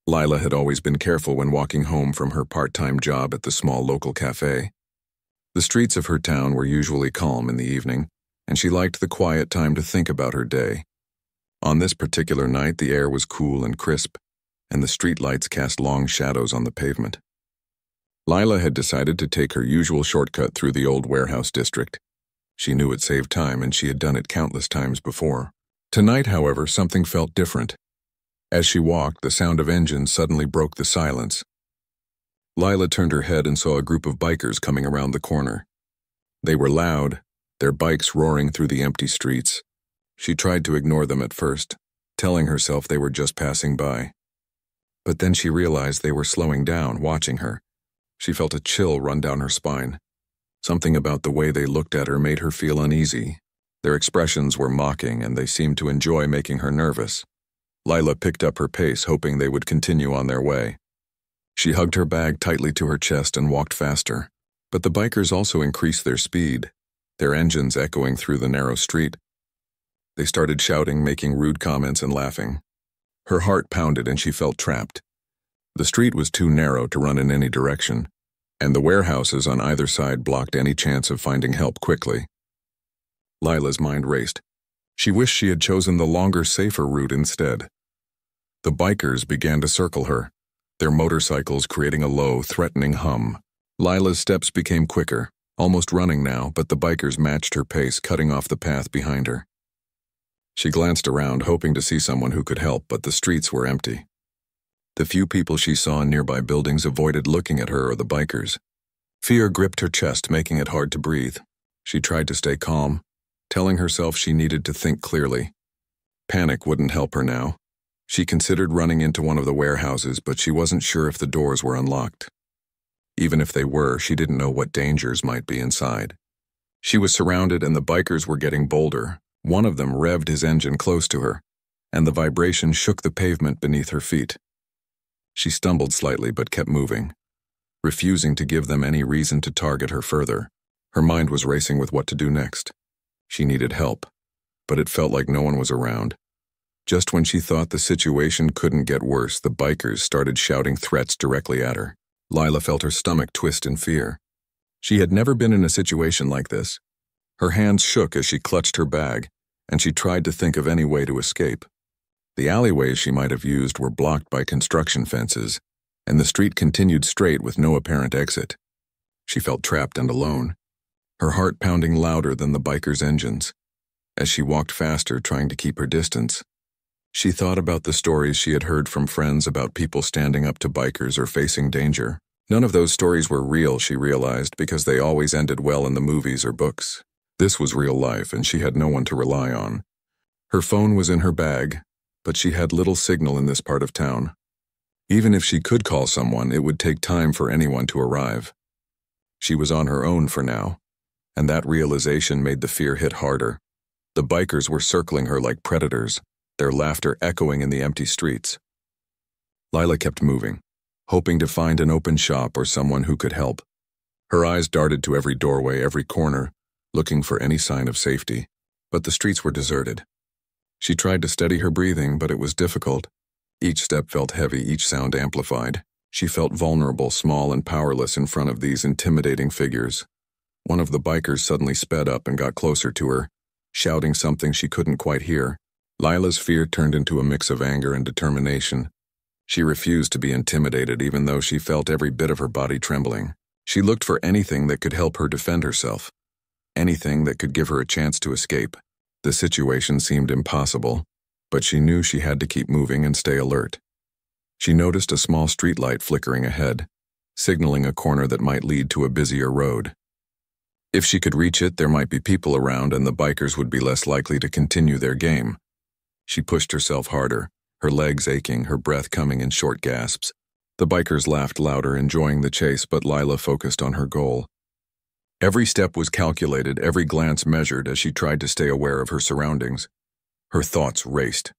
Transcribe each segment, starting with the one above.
Lila had always been careful when walking home from her part-time job at the small local cafe. The streets of her town were usually calm in the evening, and she liked the quiet time to think about her day. On this particular night, the air was cool and crisp, and the streetlights cast long shadows on the pavement. Lila had decided to take her usual shortcut through the old warehouse district. She knew it saved time, and she had done it countless times before. Tonight, however, something felt different. As she walked, the sound of engines suddenly broke the silence. Lila turned her head and saw a group of bikers coming around the corner. They were loud, their bikes roaring through the empty streets. She tried to ignore them at first, telling herself they were just passing by. But then she realized they were slowing down, watching her. She felt a chill run down her spine. Something about the way they looked at her made her feel uneasy. Their expressions were mocking, and they seemed to enjoy making her nervous. Lila picked up her pace, hoping they would continue on their way. She hugged her bag tightly to her chest and walked faster. But the bikers also increased their speed, their engines echoing through the narrow street. They started shouting, making rude comments and laughing. Her heart pounded and she felt trapped. The street was too narrow to run in any direction, and the warehouses on either side blocked any chance of finding help quickly. Lila's mind raced. She wished she had chosen the longer, safer route instead. The bikers began to circle her, their motorcycles creating a low, threatening hum. Lila's steps became quicker, almost running now, but the bikers matched her pace, cutting off the path behind her. She glanced around, hoping to see someone who could help, but the streets were empty. The few people she saw in nearby buildings avoided looking at her or the bikers. Fear gripped her chest, making it hard to breathe. She tried to stay calm, telling herself she needed to think clearly. Panic wouldn't help her now. She considered running into one of the warehouses, but she wasn't sure if the doors were unlocked. Even if they were, she didn't know what dangers might be inside. She was surrounded, and the bikers were getting bolder. One of them revved his engine close to her, and the vibration shook the pavement beneath her feet. She stumbled slightly but kept moving, refusing to give them any reason to target her further. Her mind was racing with what to do next. She needed help, but it felt like no one was around. Just when she thought the situation couldn't get worse, the bikers started shouting threats directly at her. Lila felt her stomach twist in fear. She had never been in a situation like this. Her hands shook as she clutched her bag, and she tried to think of any way to escape. The alleyways she might have used were blocked by construction fences, and the street continued straight with no apparent exit. She felt trapped and alone, her heart pounding louder than the bikers' engines. As she walked faster, trying to keep her distance, she thought about the stories she had heard from friends about people standing up to bikers or facing danger. None of those stories were real, she realized, because they always ended well in the movies or books. This was real life, and she had no one to rely on. Her phone was in her bag, but she had little signal in this part of town. Even if she could call someone, it would take time for anyone to arrive. She was on her own for now, and that realization made the fear hit harder. The bikers were circling her like predators, their laughter echoing in the empty streets. Lila kept moving, hoping to find an open shop or someone who could help. Her eyes darted to every doorway, every corner, looking for any sign of safety, but the streets were deserted. She tried to steady her breathing, but it was difficult. Each step felt heavy, each sound amplified. She felt vulnerable, small and powerless in front of these intimidating figures. One of the bikers suddenly sped up and got closer to her, shouting something she couldn't quite hear. Lila's fear turned into a mix of anger and determination. She refused to be intimidated, even though she felt every bit of her body trembling. She looked for anything that could help her defend herself, anything that could give her a chance to escape. The situation seemed impossible, but she knew she had to keep moving and stay alert. She noticed a small streetlight flickering ahead, signaling a corner that might lead to a busier road. If she could reach it, there might be people around, and the bikers would be less likely to continue their game. She pushed herself harder, her legs aching, her breath coming in short gasps. The bikers laughed louder, enjoying the chase, but Lila focused on her goal. Every step was calculated, every glance measured as she tried to stay aware of her surroundings. Her thoughts raced.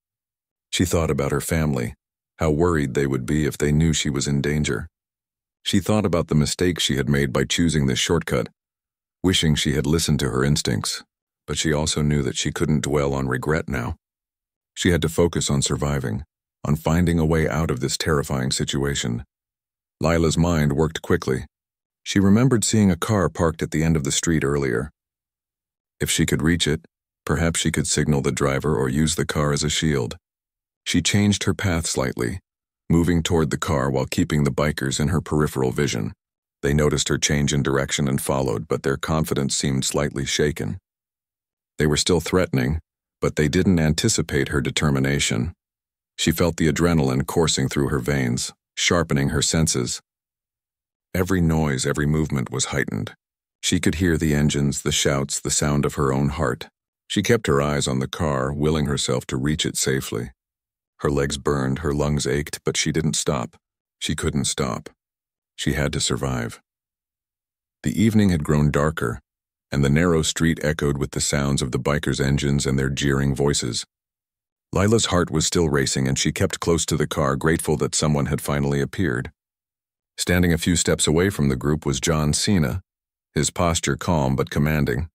She thought about her family, how worried they would be if they knew she was in danger. She thought about the mistakes she had made by choosing this shortcut, wishing she had listened to her instincts, but she also knew that she couldn't dwell on regret now. She had to focus on surviving, on finding a way out of this terrifying situation. Lila's mind worked quickly. She remembered seeing a car parked at the end of the street earlier. If she could reach it, perhaps she could signal the driver or use the car as a shield. She changed her path slightly, moving toward the car while keeping the bikers in her peripheral vision. They noticed her change in direction and followed, but their confidence seemed slightly shaken. They were still threatening, but they didn't anticipate her determination. She felt the adrenaline coursing through her veins, sharpening her senses. Every noise, every movement was heightened. She could hear the engines, the shouts, the sound of her own heart. She kept her eyes on the car, willing herself to reach it safely. Her legs burned, her lungs ached, but she didn't stop. She couldn't stop. She had to survive. The evening had grown darker, and the narrow street echoed with the sounds of the bikers' engines and their jeering voices. Lila's heart was still racing, and she kept close to the car, grateful that someone had finally appeared. Standing a few steps away from the group was Cena, his posture calm but commanding.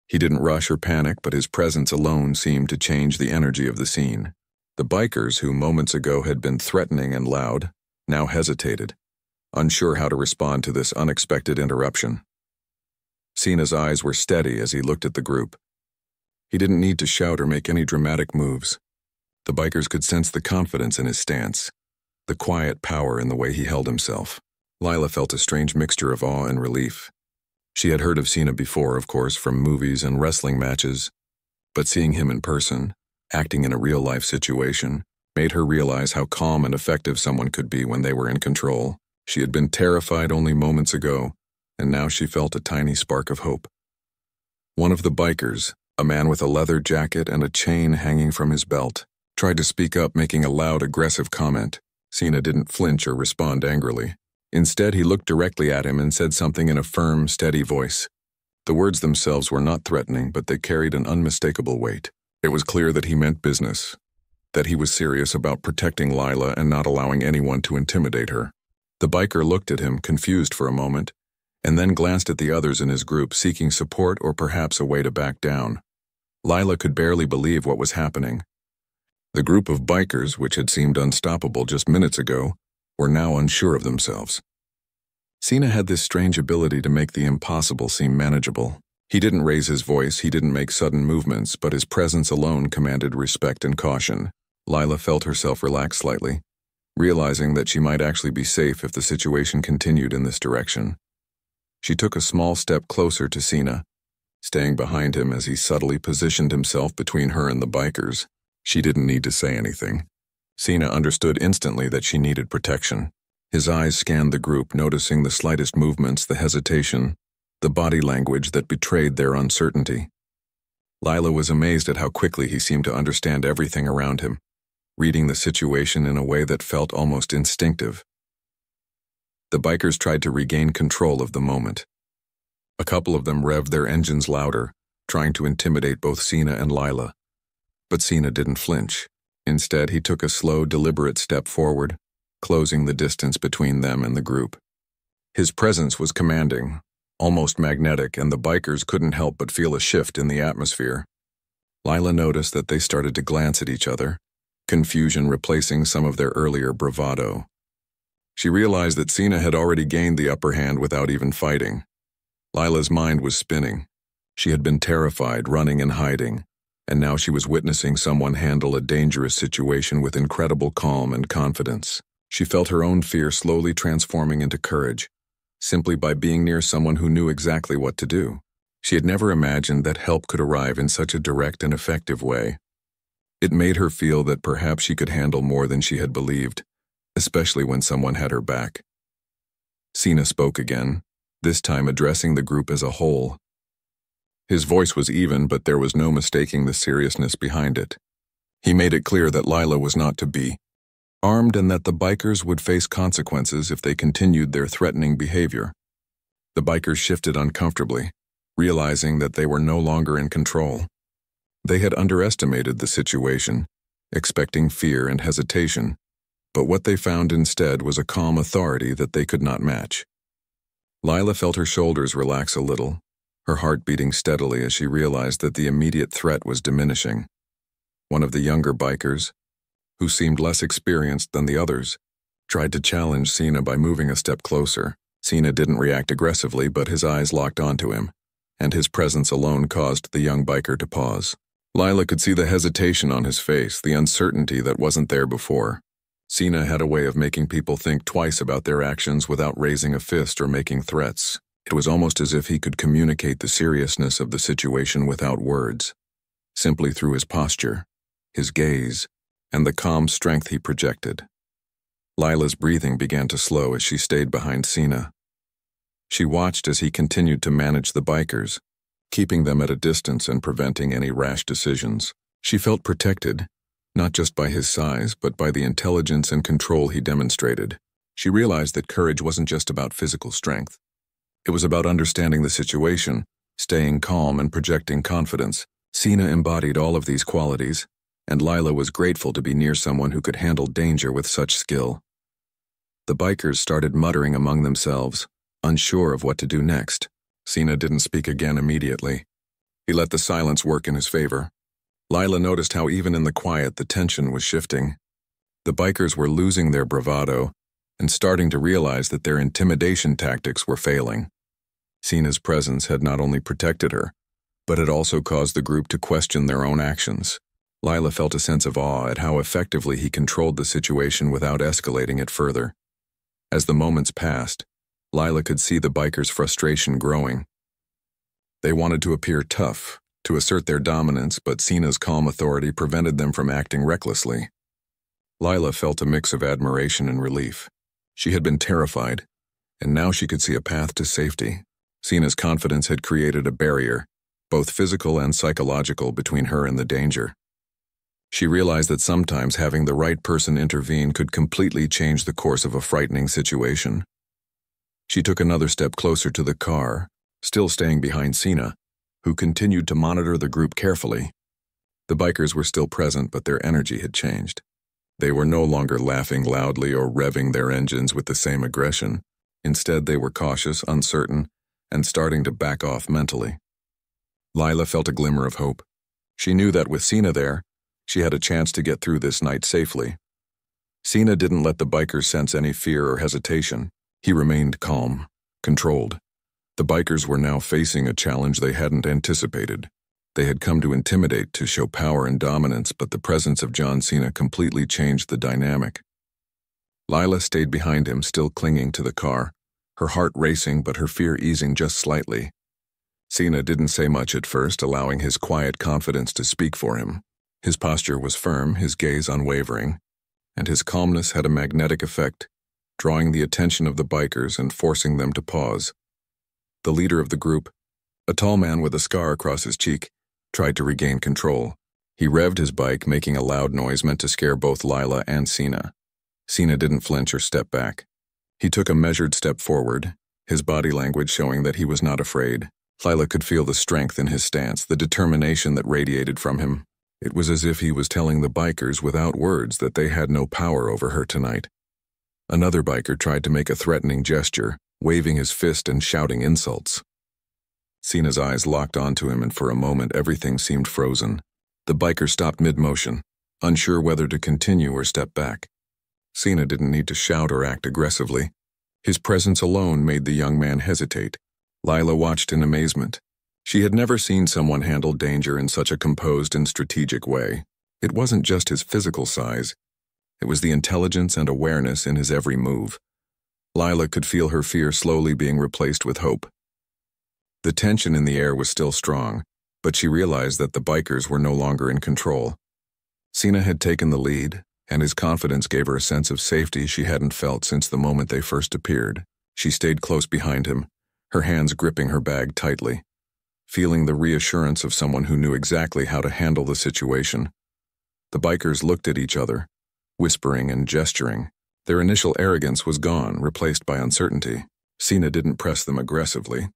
He didn't rush or panic, but his presence alone seemed to change the energy of the scene. The bikers, who moments ago had been threatening and loud, now hesitated, unsure how to respond to this unexpected interruption. Cena's eyes were steady as he looked at the group. He didn't need to shout or make any dramatic moves. The bikers could sense the confidence in his stance, the quiet power in the way he held himself. Lila felt a strange mixture of awe and relief. She had heard of Cena before, of course, from movies and wrestling matches, but seeing him in person, acting in a real-life situation, made her realize how calm and effective someone could be when they were in control. She had been terrified only moments ago, and now she felt a tiny spark of hope. One of the bikers, a man with a leather jacket and a chain hanging from his belt, tried to speak up, making a loud, aggressive comment. Cena didn't flinch or respond angrily. Instead, he looked directly at him and said something in a firm, steady voice. The words themselves were not threatening, but they carried an unmistakable weight. It was clear that he meant business, that he was serious about protecting Lila and not allowing anyone to intimidate her. The biker looked at him, confused for a moment, and then glanced at the others in his group, seeking support or perhaps a way to back down. Lila could barely believe what was happening. The group of bikers, which had seemed unstoppable just minutes ago, were now unsure of themselves. Cena had this strange ability to make the impossible seem manageable. He didn't raise his voice, he didn't make sudden movements, but his presence alone commanded respect and caution. Lila felt herself relax slightly, realizing that she might actually be safe if the situation continued in this direction. She took a small step closer to Cena, staying behind him as he subtly positioned himself between her and the bikers. She didn't need to say anything. Cena understood instantly that she needed protection. His eyes scanned the group, noticing the slightest movements, the hesitation, the body language that betrayed their uncertainty. Lila was amazed at how quickly he seemed to understand everything around him, reading the situation in a way that felt almost instinctive. The bikers tried to regain control of the moment. A couple of them revved their engines louder, trying to intimidate both Cena and Lila. But Cena didn't flinch. Instead, he took a slow, deliberate step forward, closing the distance between them and the group. His presence was commanding, almost magnetic, and the bikers couldn't help but feel a shift in the atmosphere. Lila noticed that they started to glance at each other, confusion replacing some of their earlier bravado. She realized that Cena had already gained the upper hand without even fighting. Lila's mind was spinning. She had been terrified, running and hiding, and now she was witnessing someone handle a dangerous situation with incredible calm and confidence. She felt her own fear slowly transforming into courage, simply by being near someone who knew exactly what to do. She had never imagined that help could arrive in such a direct and effective way. It made her feel that perhaps she could handle more than she had believed, especially when someone had her back. Cena spoke again, this time addressing the group as a whole. His voice was even, but there was no mistaking the seriousness behind it. He made it clear that Lila was not to be armed and that the bikers would face consequences if they continued their threatening behavior. The bikers shifted uncomfortably, realizing that they were no longer in control. They had underestimated the situation, expecting fear and hesitation, but what they found instead was a calm authority that they could not match. Lila felt her shoulders relax a little, her heart beating steadily as she realized that the immediate threat was diminishing. One of the younger bikers, who seemed less experienced than the others, tried to challenge Cena by moving a step closer. Cena didn't react aggressively, but his eyes locked onto him, and his presence alone caused the young biker to pause. Lila could see the hesitation on his face, the uncertainty that wasn't there before. Cena had a way of making people think twice about their actions without raising a fist or making threats. It was almost as if he could communicate the seriousness of the situation without words, simply through his posture, his gaze, and the calm strength he projected. Lila's breathing began to slow as she stayed behind Cena. She watched as he continued to manage the bikers, keeping them at a distance and preventing any rash decisions. She felt protected, not just by his size, but by the intelligence and control he demonstrated. She realized that courage wasn't just about physical strength. It was about understanding the situation, staying calm, and projecting confidence. Cena embodied all of these qualities, and Lila was grateful to be near someone who could handle danger with such skill. The bikers started muttering among themselves, unsure of what to do next. Cena didn't speak again immediately. He let the silence work in his favor. Lila noticed how even in the quiet the tension was shifting. The bikers were losing their bravado and starting to realize that their intimidation tactics were failing. Cena's presence had not only protected her, but had also caused the group to question their own actions. Lila felt a sense of awe at how effectively he controlled the situation without escalating it further. As the moments passed, Lila could see the bikers' frustration growing. They wanted to appear tough, to assert their dominance, but Cena's calm authority prevented them from acting recklessly. Lila felt a mix of admiration and relief. She had been terrified, and now she could see a path to safety. Cena's confidence had created a barrier, both physical and psychological, between her and the danger. She realized that sometimes having the right person intervene could completely change the course of a frightening situation. She took another step closer to the car, still staying behind Cena, who continued to monitor the group carefully. The bikers were still present, but their energy had changed. They were no longer laughing loudly or revving their engines with the same aggression. Instead, they were cautious, uncertain, and starting to back off mentally. Lila felt a glimmer of hope. She knew that with Cena there, she had a chance to get through this night safely. Cena didn't let the bikers sense any fear or hesitation. He remained calm, controlled. The bikers were now facing a challenge they hadn't anticipated. They had come to intimidate, to show power and dominance, but the presence of John Cena completely changed the dynamic. Lila stayed behind him, still clinging to the car, her heart racing but her fear easing just slightly. Cena didn't say much at first, allowing his quiet confidence to speak for him. His posture was firm, his gaze unwavering, and his calmness had a magnetic effect, drawing the attention of the bikers and forcing them to pause. The leader of the group, a tall man with a scar across his cheek, tried to regain control. He revved his bike, making a loud noise meant to scare both Lila and Cena. Cena didn't flinch or step back. He took a measured step forward, his body language showing that he was not afraid. Lila could feel the strength in his stance, the determination that radiated from him. It was as if he was telling the bikers without words that they had no power over her tonight. Another biker tried to make a threatening gesture, waving his fist and shouting insults. Cena's eyes locked onto him, and for a moment everything seemed frozen. The biker stopped mid-motion, unsure whether to continue or step back. Cena didn't need to shout or act aggressively. His presence alone made the young man hesitate. Lila watched in amazement. She had never seen someone handle danger in such a composed and strategic way. It wasn't just his physical size. It was the intelligence and awareness in his every move. Lila could feel her fear slowly being replaced with hope. The tension in the air was still strong, but she realized that the bikers were no longer in control. Cena had taken the lead, and his confidence gave her a sense of safety she hadn't felt since the moment they first appeared. She stayed close behind him, her hands gripping her bag tightly, feeling the reassurance of someone who knew exactly how to handle the situation. The bikers looked at each other, whispering and gesturing. Their initial arrogance was gone, replaced by uncertainty. Cena didn't press them aggressively.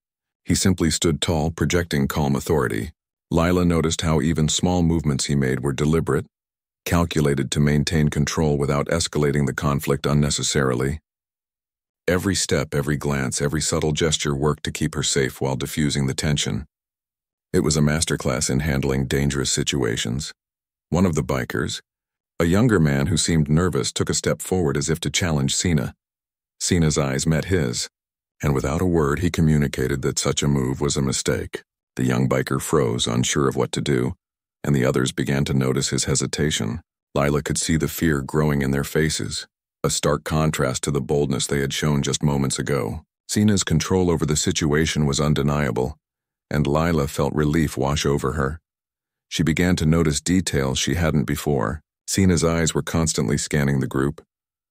He simply stood tall, projecting calm authority. Lila noticed how even small movements he made were deliberate, calculated to maintain control without escalating the conflict unnecessarily. Every step, every glance, every subtle gesture worked to keep her safe while diffusing the tension. It was a masterclass in handling dangerous situations. One of the bikers, A younger man who seemed nervous took a step forward as if to challenge Cena. Cena's eyes met his, and without a word he communicated that such a move was a mistake. The young biker froze, unsure of what to do, and the others began to notice his hesitation. Lila could see the fear growing in their faces, a stark contrast to the boldness they had shown just moments ago. Cena's control over the situation was undeniable, and Lila felt relief wash over her. She began to notice details she hadn't before. Cena's eyes were constantly scanning the group,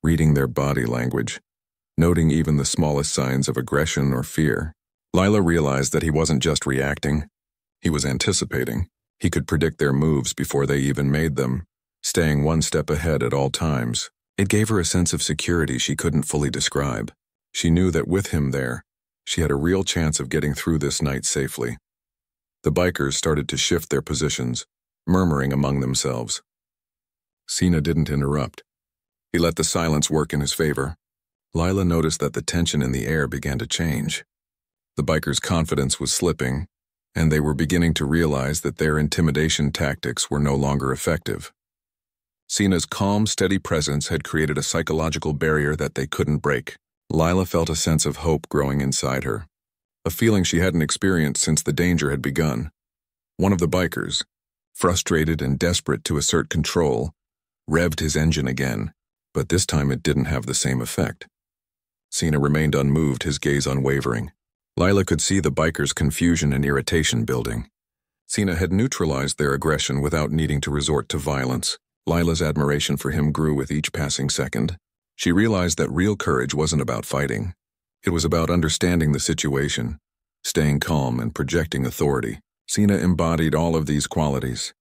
reading their body language, noting even the smallest signs of aggression or fear. Lila realized that he wasn't just reacting, he was anticipating. He could predict their moves before they even made them, staying one step ahead at all times. It gave her a sense of security she couldn't fully describe. She knew that with him there, she had a real chance of getting through this night safely. The bikers started to shift their positions, murmuring among themselves. Cena didn't interrupt. He let the silence work in his favor. Lila noticed that the tension in the air began to change. The bikers' confidence was slipping, and they were beginning to realize that their intimidation tactics were no longer effective. Cena's calm, steady presence had created a psychological barrier that they couldn't break. Lila felt a sense of hope growing inside her, a feeling she hadn't experienced since the danger had begun. One of the bikers, frustrated and desperate to assert control, revved his engine again, but this time it didn't have the same effect. Cena remained unmoved, his gaze unwavering. Lila could see the bikers' confusion and irritation building. Cena had neutralized their aggression without needing to resort to violence. Lila's admiration for him grew with each passing second. She realized that real courage wasn't about fighting. It was about understanding the situation, staying calm and projecting authority. Cena embodied all of these qualities.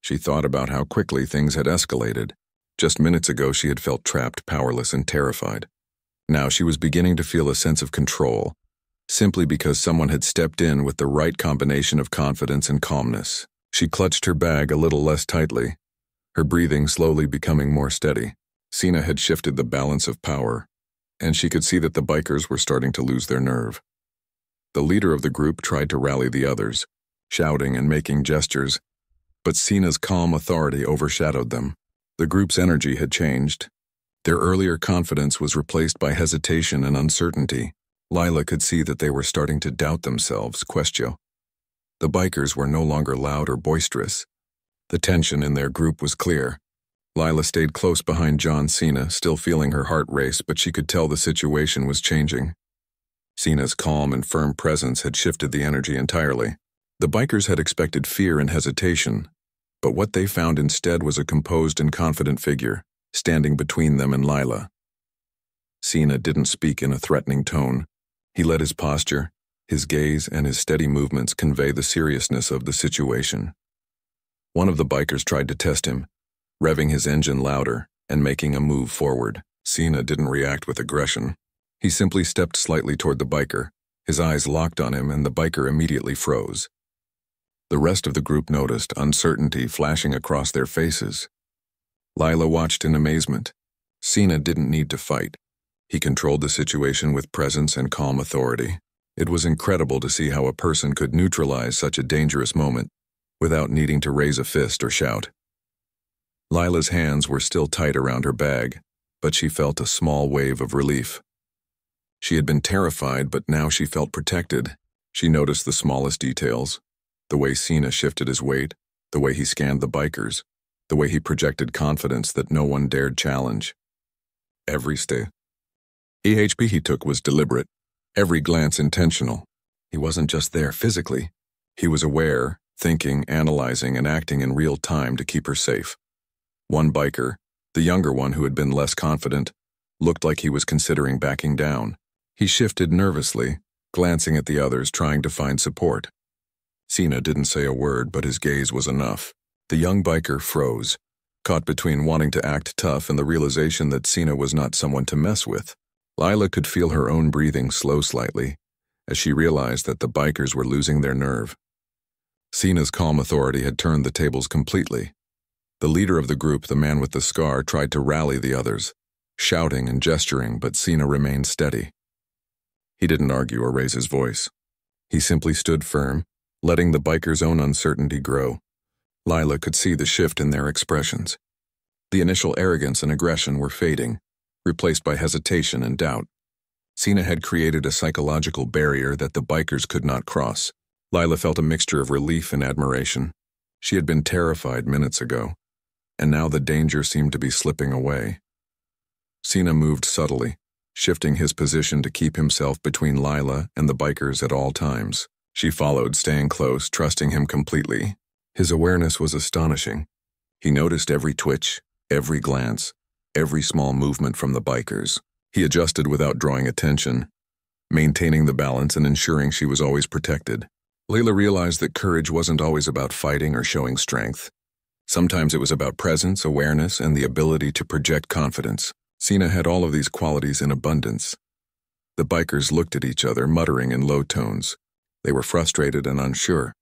She thought about how quickly things had escalated. Just minutes ago she had felt trapped, powerless, and terrified. Now she was beginning to feel a sense of control, simply because someone had stepped in with the right combination of confidence and calmness. She clutched her bag a little less tightly, her breathing slowly becoming more steady. Cena had shifted the balance of power, and she could see that the bikers were starting to lose their nerve. The leader of the group tried to rally the others, shouting and making gestures, but Cena's calm authority overshadowed them. The group's energy had changed. Their earlier confidence was replaced by hesitation and uncertainty. Lila could see that they were starting to doubt themselves, question. The bikers were no longer loud or boisterous. The tension in their group was clear. Lila stayed close behind John Cena, still feeling her heart race, but she could tell the situation was changing. Cena's calm and firm presence had shifted the energy entirely. The bikers had expected fear and hesitation, but what they found instead was a composed and confident figure, standing between them and Lila. Cena didn't speak in a threatening tone. He let his posture, his gaze, and his steady movements convey the seriousness of the situation. One of the bikers tried to test him, revving his engine louder and making a move forward. Cena didn't react with aggression. He simply stepped slightly toward the biker. His eyes locked on him, and the biker immediately froze. The rest of the group noticed uncertainty flashing across their faces. Lila watched in amazement. Cena didn't need to fight. He controlled the situation with presence and calm authority. It was incredible to see how a person could neutralize such a dangerous moment without needing to raise a fist or shout. Lila's hands were still tight around her bag, but she felt a small wave of relief. She had been terrified, but now she felt protected. She noticed the smallest details, the way Cena shifted his weight, the way he scanned the bikers, the way he projected confidence that no one dared challenge. Every step he took was deliberate, every glance intentional. He wasn't just there physically. He was aware, thinking, analyzing, and acting in real time to keep her safe. One biker, the younger one who had been less confident, looked like he was considering backing down. He shifted nervously, glancing at the others, trying to find support. Cena didn't say a word, but his gaze was enough. The young biker froze, caught between wanting to act tough and the realization that Cena was not someone to mess with. Lila could feel her own breathing slow slightly, as she realized that the bikers were losing their nerve. Cena's calm authority had turned the tables completely. The leader of the group, the man with the scar, tried to rally the others, shouting and gesturing, but Cena remained steady. He didn't argue or raise his voice. He simply stood firm, letting the bikers' own uncertainty grow. Lila could see the shift in their expressions. The initial arrogance and aggression were fading, replaced by hesitation and doubt. Cena had created a psychological barrier that the bikers could not cross. Lila felt a mixture of relief and admiration. She had been terrified minutes ago, and now the danger seemed to be slipping away. Cena moved subtly, shifting his position to keep himself between Lila and the bikers at all times. She followed, staying close, trusting him completely. His awareness was astonishing. He noticed every twitch, every glance, every small movement from the bikers. He adjusted without drawing attention, maintaining the balance and ensuring she was always protected. Layla realized that courage wasn't always about fighting or showing strength. Sometimes it was about presence, awareness, and the ability to project confidence. Cena had all of these qualities in abundance. The bikers looked at each other, muttering in low tones. They were frustrated and unsure.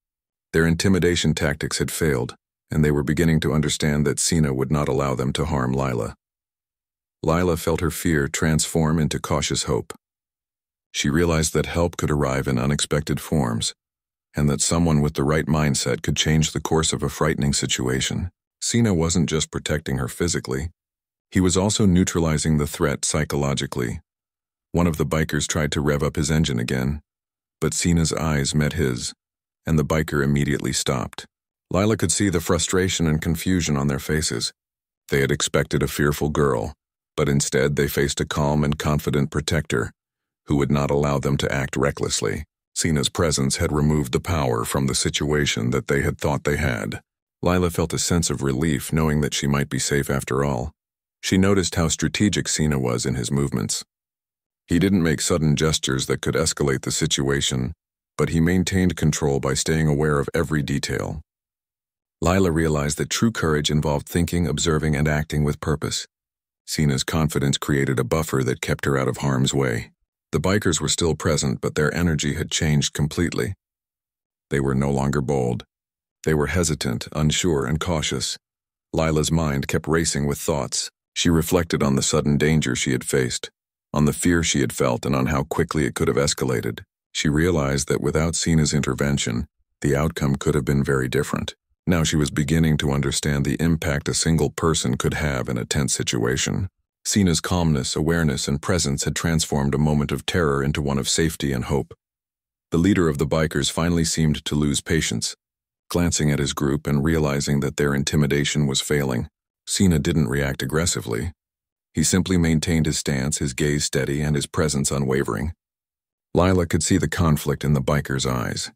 Their intimidation tactics had failed, and they were beginning to understand that Cena would not allow them to harm Lila. Lila felt her fear transform into cautious hope. She realized that help could arrive in unexpected forms, and that someone with the right mindset could change the course of a frightening situation. Cena wasn't just protecting her physically. He was also neutralizing the threat psychologically. One of the bikers tried to rev up his engine again, but Cena's eyes met his, and the biker immediately stopped. Lila could see the frustration and confusion on their faces. They had expected a fearful girl, but instead they faced a calm and confident protector who would not allow them to act recklessly. Cena's presence had removed the power from the situation that they had thought they had. Lila felt a sense of relief knowing that she might be safe after all. She noticed how strategic Cena was in his movements. He didn't make sudden gestures that could escalate the situation, but he maintained control by staying aware of every detail. Lila realized that true courage involved thinking, observing, and acting with purpose. Cena's confidence created a buffer that kept her out of harm's way. The bikers were still present, but their energy had changed completely. They were no longer bold. They were hesitant, unsure, and cautious. Lila's mind kept racing with thoughts. She reflected on the sudden danger she had faced, on the fear she had felt, and on how quickly it could have escalated. She realized that without Cena's intervention, the outcome could have been very different. Now she was beginning to understand the impact a single person could have in a tense situation. Cena's calmness, awareness, and presence had transformed a moment of terror into one of safety and hope. The leader of the bikers finally seemed to lose patience. Glancing at his group and realizing that their intimidation was failing, Cena didn't react aggressively. He simply maintained his stance, his gaze steady, and his presence unwavering. Lila could see the conflict in the bikers' eyes.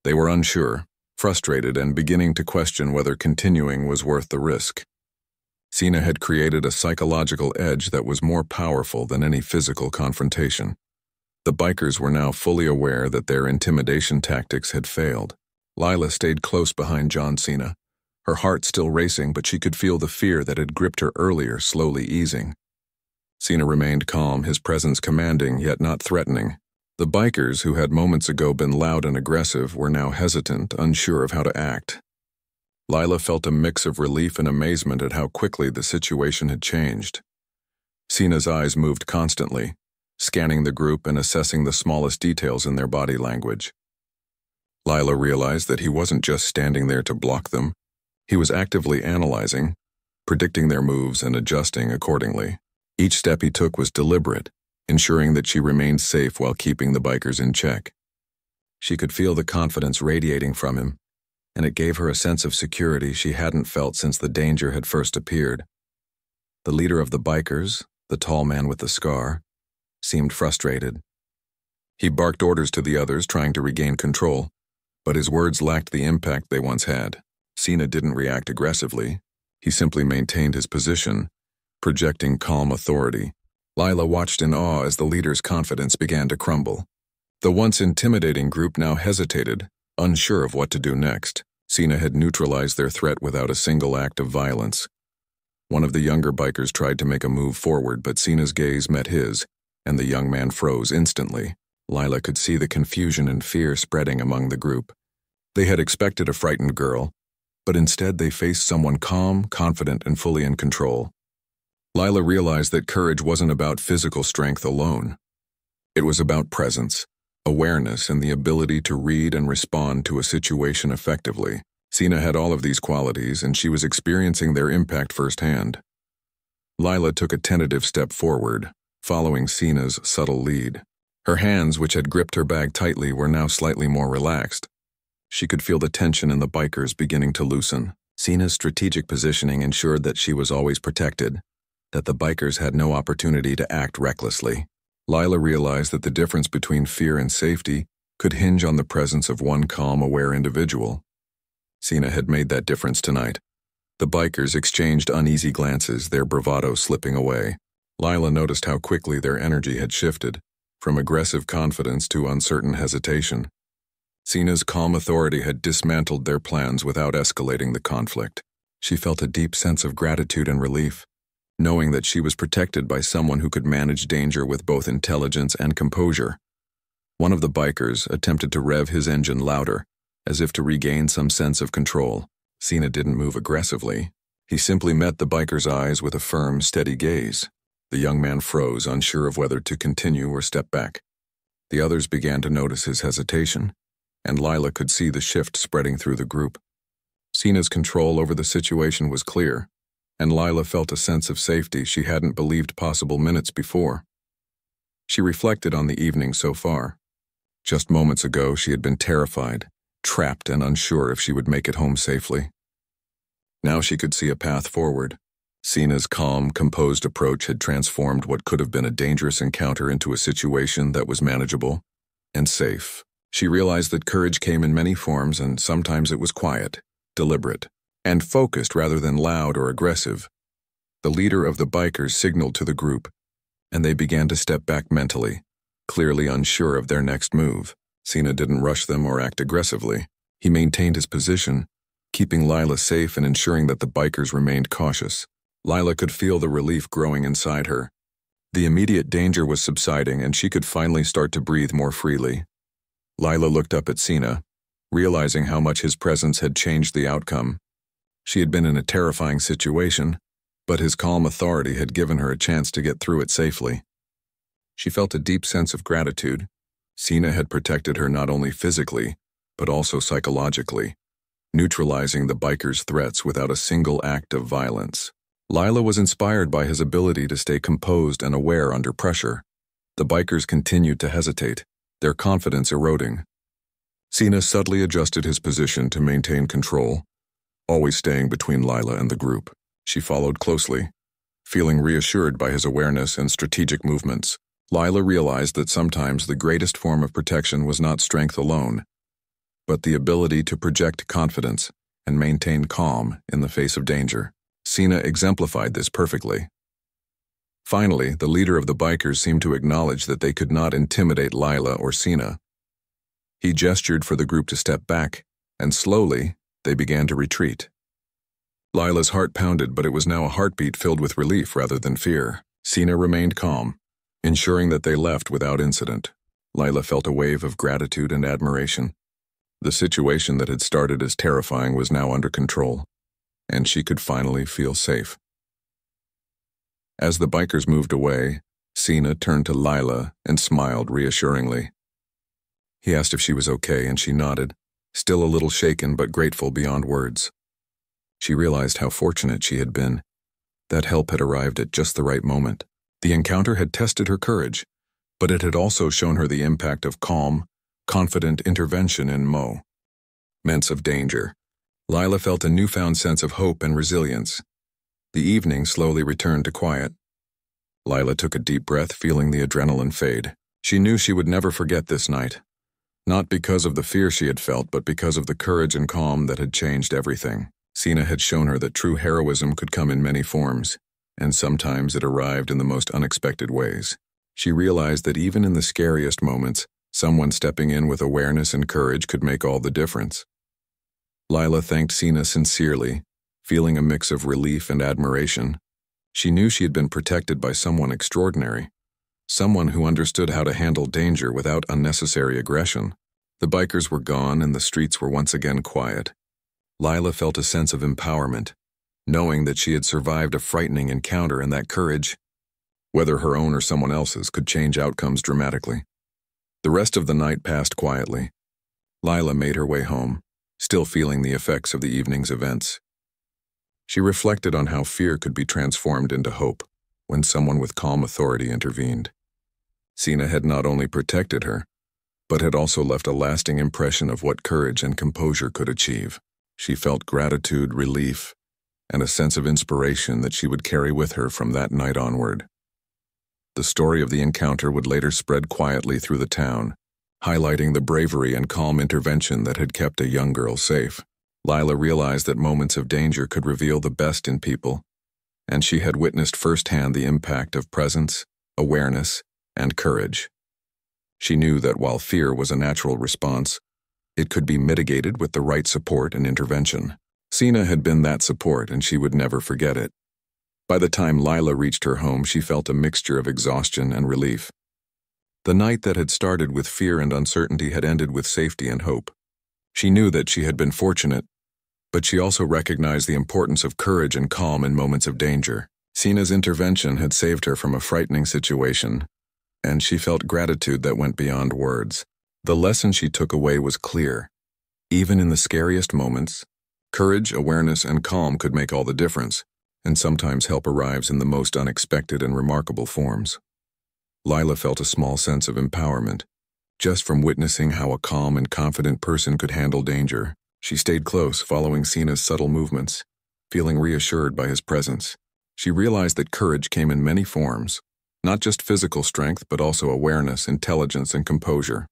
They were unsure, frustrated, and beginning to question whether continuing was worth the risk. Cena had created a psychological edge that was more powerful than any physical confrontation. The bikers were now fully aware that their intimidation tactics had failed. Lila stayed close behind John Cena, her heart still racing, but she could feel the fear that had gripped her earlier slowly easing. Cena remained calm, his presence commanding yet not threatening. The bikers, who had moments ago been loud and aggressive, were now hesitant, unsure of how to act. Lila felt a mix of relief and amazement at how quickly the situation had changed. Cena's eyes moved constantly, scanning the group and assessing the smallest details in their body language. Lila realized that he wasn't just standing there to block them. He was actively analyzing, predicting their moves and adjusting accordingly. Each step he took was deliberate, ensuring that she remained safe while keeping the bikers in check. She could feel the confidence radiating from him, and it gave her a sense of security she hadn't felt since the danger had first appeared. The leader of the bikers, the tall man with the scar, seemed frustrated. He barked orders to the others, trying to regain control, but his words lacked the impact they once had. Cena didn't react aggressively. He simply maintained his position, projecting calm authority. Lila watched in awe as the leader's confidence began to crumble. The once intimidating group now hesitated, unsure of what to do next. Cena had neutralized their threat without a single act of violence. One of the younger bikers tried to make a move forward, but Cena's gaze met his, and the young man froze instantly. Lila could see the confusion and fear spreading among the group. They had expected a frightened girl, but instead they faced someone calm, confident, and fully in control. Lila realized that courage wasn't about physical strength alone. It was about presence, awareness, and the ability to read and respond to a situation effectively. Cena had all of these qualities, and she was experiencing their impact firsthand. Lila took a tentative step forward, following Cena's subtle lead. Her hands, which had gripped her bag tightly, were now slightly more relaxed. She could feel the tension in the bikers beginning to loosen. Cena's strategic positioning ensured that she was always protected, that the bikers had no opportunity to act recklessly. Lila realized that the difference between fear and safety could hinge on the presence of one calm, aware individual. Cena had made that difference tonight. The bikers exchanged uneasy glances, their bravado slipping away. Lila noticed how quickly their energy had shifted, from aggressive confidence to uncertain hesitation. Cena's calm authority had dismantled their plans without escalating the conflict. She felt a deep sense of gratitude and relief, knowing that she was protected by someone who could manage danger with both intelligence and composure. One of the bikers attempted to rev his engine louder, as if to regain some sense of control. Cena didn't move aggressively. He simply met the biker's eyes with a firm, steady gaze. The young man froze, unsure of whether to continue or step back. The others began to notice his hesitation, and Lila could see the shift spreading through the group. Cena's control over the situation was clear, and Lila felt a sense of safety she hadn't believed possible minutes before. She reflected on the evening so far. Just moments ago, she had been terrified, trapped and unsure if she would make it home safely. Now she could see a path forward. Cena's calm, composed approach had transformed what could have been a dangerous encounter into a situation that was manageable and safe. She realized that courage came in many forms, and sometimes it was quiet, deliberate, and focused rather than loud or aggressive. The leader of the bikers signaled to the group, and they began to step back mentally, clearly unsure of their next move. Cena didn't rush them or act aggressively. He maintained his position, keeping Lila safe and ensuring that the bikers remained cautious. Lila could feel the relief growing inside her. The immediate danger was subsiding, and she could finally start to breathe more freely. Lila looked up at Cena, realizing how much his presence had changed the outcome. She had been in a terrifying situation, but his calm authority had given her a chance to get through it safely. She felt a deep sense of gratitude. Cena had protected her not only physically, but also psychologically, neutralizing the bikers' threats without a single act of violence. Lila was inspired by his ability to stay composed and aware under pressure. The bikers continued to hesitate, their confidence eroding. Cena subtly adjusted his position to maintain control, always staying between Lila and the group. She followed closely, feeling reassured by his awareness and strategic movements. Lila realized that sometimes the greatest form of protection was not strength alone, but the ability to project confidence and maintain calm in the face of danger. Cena exemplified this perfectly. Finally, the leader of the bikers seemed to acknowledge that they could not intimidate Lila or Cena. He gestured for the group to step back, and slowly, they began to retreat. Lila's heart pounded, but it was now a heartbeat filled with relief rather than fear. Cena remained calm, ensuring that they left without incident. Lila felt a wave of gratitude and admiration. The situation that had started as terrifying was now under control, and she could finally feel safe. As the bikers moved away, Cena turned to Lila and smiled reassuringly. He asked if she was okay, and she nodded, still a little shaken but grateful beyond words. She realized how fortunate she had been. That help had arrived at just the right moment. The encounter had tested her courage, but it had also shown her the impact of calm, confident intervention in moments of danger. Lila felt a newfound sense of hope and resilience. The evening slowly returned to quiet. Lila took a deep breath, feeling the adrenaline fade. She knew she would never forget this night, not because of the fear she had felt, but because of the courage and calm that had changed everything. Cena had shown her that true heroism could come in many forms, and sometimes it arrived in the most unexpected ways. She realized that even in the scariest moments, someone stepping in with awareness and courage could make all the difference. Lila thanked Cena sincerely, feeling a mix of relief and admiration. She knew she had been protected by someone extraordinary, someone who understood how to handle danger without unnecessary aggression. The bikers were gone and the streets were once again quiet. Lila felt a sense of empowerment, knowing that she had survived a frightening encounter and that courage, whether her own or someone else's, could change outcomes dramatically. The rest of the night passed quietly. Lila made her way home, still feeling the effects of the evening's events. She reflected on how fear could be transformed into hope when someone with calm authority intervened. Cena had not only protected her, but had also left a lasting impression of what courage and composure could achieve. She felt gratitude, relief, and a sense of inspiration that she would carry with her from that night onward. The story of the encounter would later spread quietly through the town, highlighting the bravery and calm intervention that had kept a young girl safe. Lila realized that moments of danger could reveal the best in people, and she had witnessed firsthand the impact of presence, awareness, and courage. She knew that while fear was a natural response, it could be mitigated with the right support and intervention. Cena had been that support, and she would never forget it. By the time Lila reached her home, she felt a mixture of exhaustion and relief. The night that had started with fear and uncertainty had ended with safety and hope. She knew that she had been fortunate, but she also recognized the importance of courage and calm in moments of danger. Cena's intervention had saved her from a frightening situation, and she felt gratitude that went beyond words. The lesson she took away was clear. Even in the scariest moments, courage, awareness, and calm could make all the difference, and sometimes help arrives in the most unexpected and remarkable forms. Lila felt a small sense of empowerment, just from witnessing how a calm and confident person could handle danger. She stayed close, following Cena's subtle movements, feeling reassured by his presence. She realized that courage came in many forms, not just physical strength, but also awareness, intelligence, and composure.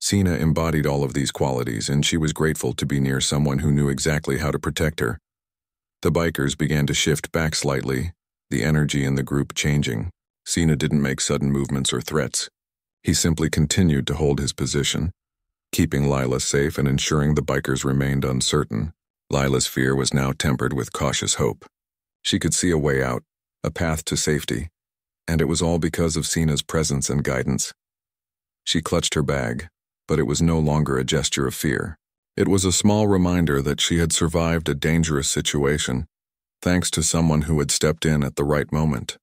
Cena embodied all of these qualities, and she was grateful to be near someone who knew exactly how to protect her. The bikers began to shift back slightly, the energy in the group changing. Cena didn't make sudden movements or threats. He simply continued to hold his position, keeping Lila safe and ensuring the bikers remained uncertain. Lila's fear was now tempered with cautious hope. She could see a way out, a path to safety, and it was all because of Cena's presence and guidance. She clutched her bag, but it was no longer a gesture of fear. It was a small reminder that she had survived a dangerous situation, thanks to someone who had stepped in at the right moment.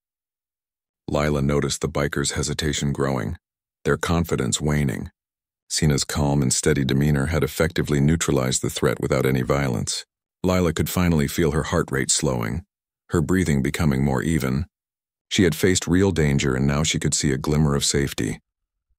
Lila noticed the bikers' hesitation growing, their confidence waning. Cena's calm and steady demeanor had effectively neutralized the threat without any violence. Lila could finally feel her heart rate slowing, her breathing becoming more even. She had faced real danger, and now she could see a glimmer of safety.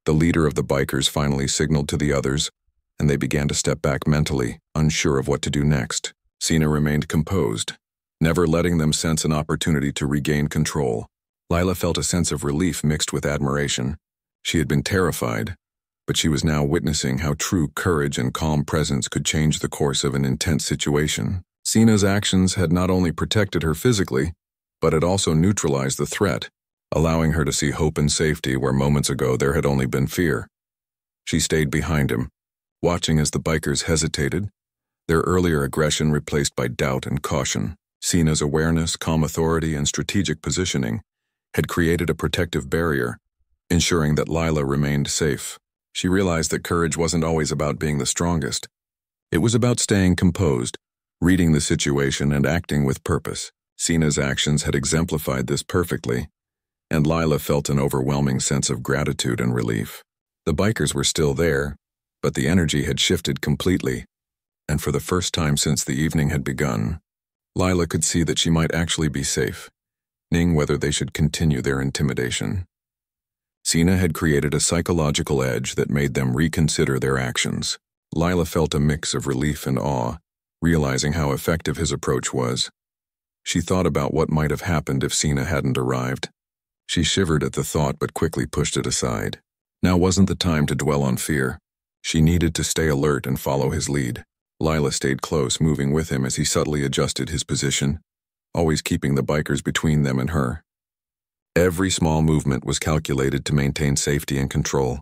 The leader of the bikers finally signaled to the others, and they began to step back mentally, unsure of what to do next. Cena remained composed, never letting them sense an opportunity to regain control. Lila felt a sense of relief mixed with admiration. She had been terrified, but she was now witnessing how true courage and calm presence could change the course of an intense situation. Cena's actions had not only protected her physically, but had also neutralized the threat, allowing her to see hope and safety where moments ago there had only been fear. She stayed behind him, watching as the bikers hesitated, their earlier aggression replaced by doubt and caution. Cena's awareness, calm authority, and strategic positioning had created a protective barrier, ensuring that Lila remained safe. She realized that courage wasn't always about being the strongest. It was about staying composed, reading the situation, and acting with purpose. Cena's actions had exemplified this perfectly, and Lila felt an overwhelming sense of gratitude and relief. The bikers were still there, but the energy had shifted completely, and for the first time since the evening had begun, Lila could see that she might actually be safe, knowing whether they should continue their intimidation. Cena had created a psychological edge that made them reconsider their actions. Lila felt a mix of relief and awe, realizing how effective his approach was. She thought about what might have happened if Cena hadn't arrived. She shivered at the thought but quickly pushed it aside. Now wasn't the time to dwell on fear. She needed to stay alert and follow his lead. Lila stayed close, moving with him as he subtly adjusted his position, always keeping the bikers between them and her. Every small movement was calculated to maintain safety and control.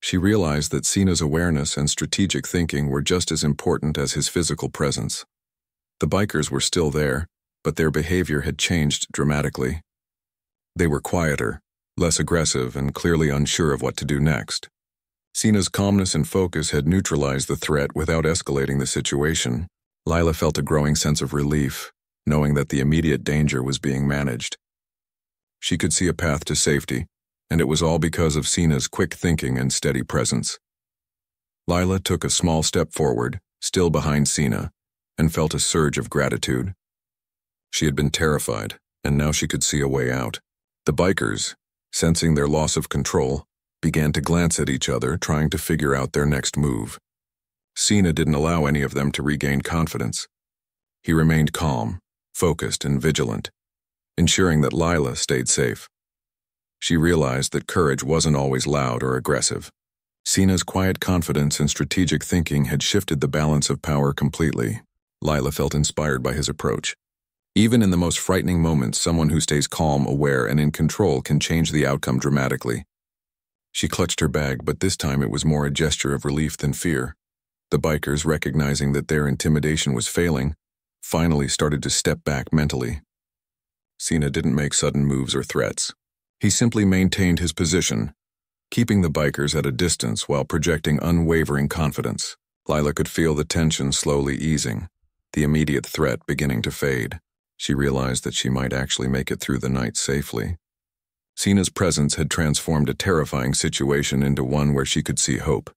She realized that Cena's awareness and strategic thinking were just as important as his physical presence. The bikers were still there, but their behavior had changed dramatically. They were quieter, less aggressive, and clearly unsure of what to do next. Cena's calmness and focus had neutralized the threat without escalating the situation. Lila felt a growing sense of relief, knowing that the immediate danger was being managed. She could see a path to safety, and it was all because of Cena's quick thinking and steady presence. Lila took a small step forward, still behind Cena, and felt a surge of gratitude. She had been terrified, and now she could see a way out. The bikers, sensing their loss of control, began to glance at each other, trying to figure out their next move. Cena didn't allow any of them to regain confidence. He remained calm, focused, and vigilant, ensuring that Lila stayed safe. She realized that courage wasn't always loud or aggressive. Cena's quiet confidence and strategic thinking had shifted the balance of power completely. Lila felt inspired by his approach. Even in the most frightening moments, someone who stays calm, aware, and in control can change the outcome dramatically. She clutched her bag, but this time it was more a gesture of relief than fear. The bikers, recognizing that their intimidation was failing, finally started to step back mentally. Cena didn't make sudden moves or threats. He simply maintained his position, keeping the bikers at a distance while projecting unwavering confidence. Lila could feel the tension slowly easing, the immediate threat beginning to fade. She realized that she might actually make it through the night safely. Cena's presence had transformed a terrifying situation into one where she could see hope.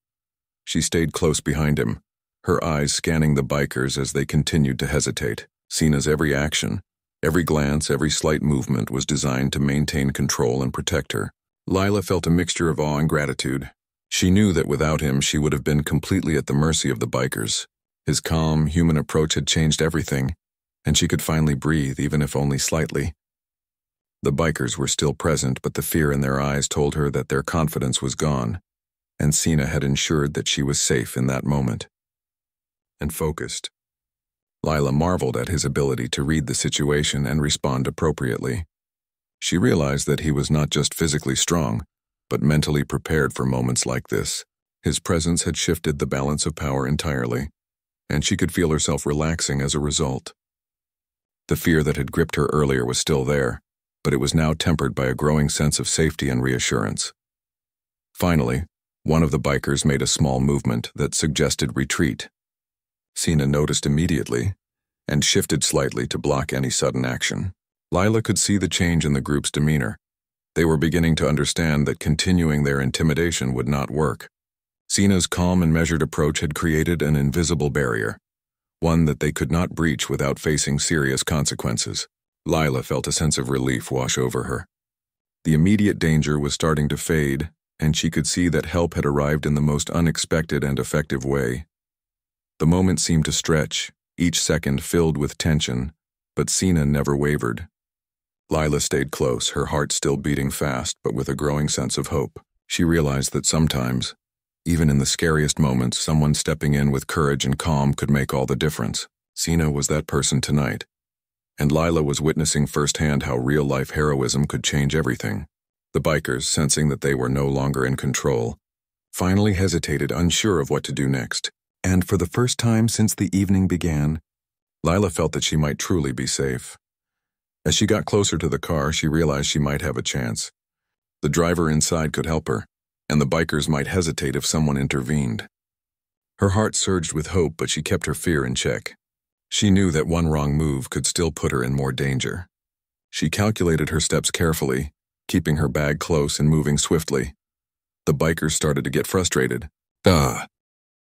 She stayed close behind him, her eyes scanning the bikers as they continued to hesitate. Cena's every action, every glance, every slight movement was designed to maintain control and protect her. Lila felt a mixture of awe and gratitude. She knew that without him she would have been completely at the mercy of the bikers. His calm, human approach had changed everything, and she could finally breathe, even if only slightly. The bikers were still present, but the fear in their eyes told her that their confidence was gone, and Cena had ensured that she was safe in that moment. And focused. Lila marveled at his ability to read the situation and respond appropriately. She realized that he was not just physically strong, but mentally prepared for moments like this. His presence had shifted the balance of power entirely, and she could feel herself relaxing as a result. The fear that had gripped her earlier was still there, but it was now tempered by a growing sense of safety and reassurance. Finally, one of the bikers made a small movement that suggested retreat. Cena noticed immediately and shifted slightly to block any sudden action. Lila could see the change in the group's demeanor. They were beginning to understand that continuing their intimidation would not work. Cena's calm and measured approach had created an invisible barrier, one that they could not breach without facing serious consequences. Lila felt a sense of relief wash over her. The immediate danger was starting to fade, and she could see that help had arrived in the most unexpected and effective way. The moment seemed to stretch, each second filled with tension, but Cena never wavered. Lila stayed close, her heart still beating fast, but with a growing sense of hope. She realized that sometimes, even in the scariest moments, someone stepping in with courage and calm could make all the difference. Cena was that person tonight, and Lila was witnessing firsthand how real-life heroism could change everything. The bikers, sensing that they were no longer in control, finally hesitated, unsure of what to do next. And for the first time since the evening began, Lila felt that she might truly be safe. As she got closer to the car, she realized she might have a chance. The driver inside could help her, and the bikers might hesitate if someone intervened. Her heart surged with hope, but she kept her fear in check. She knew that one wrong move could still put her in more danger. She calculated her steps carefully, keeping her bag close and moving swiftly. The bikers started to get frustrated.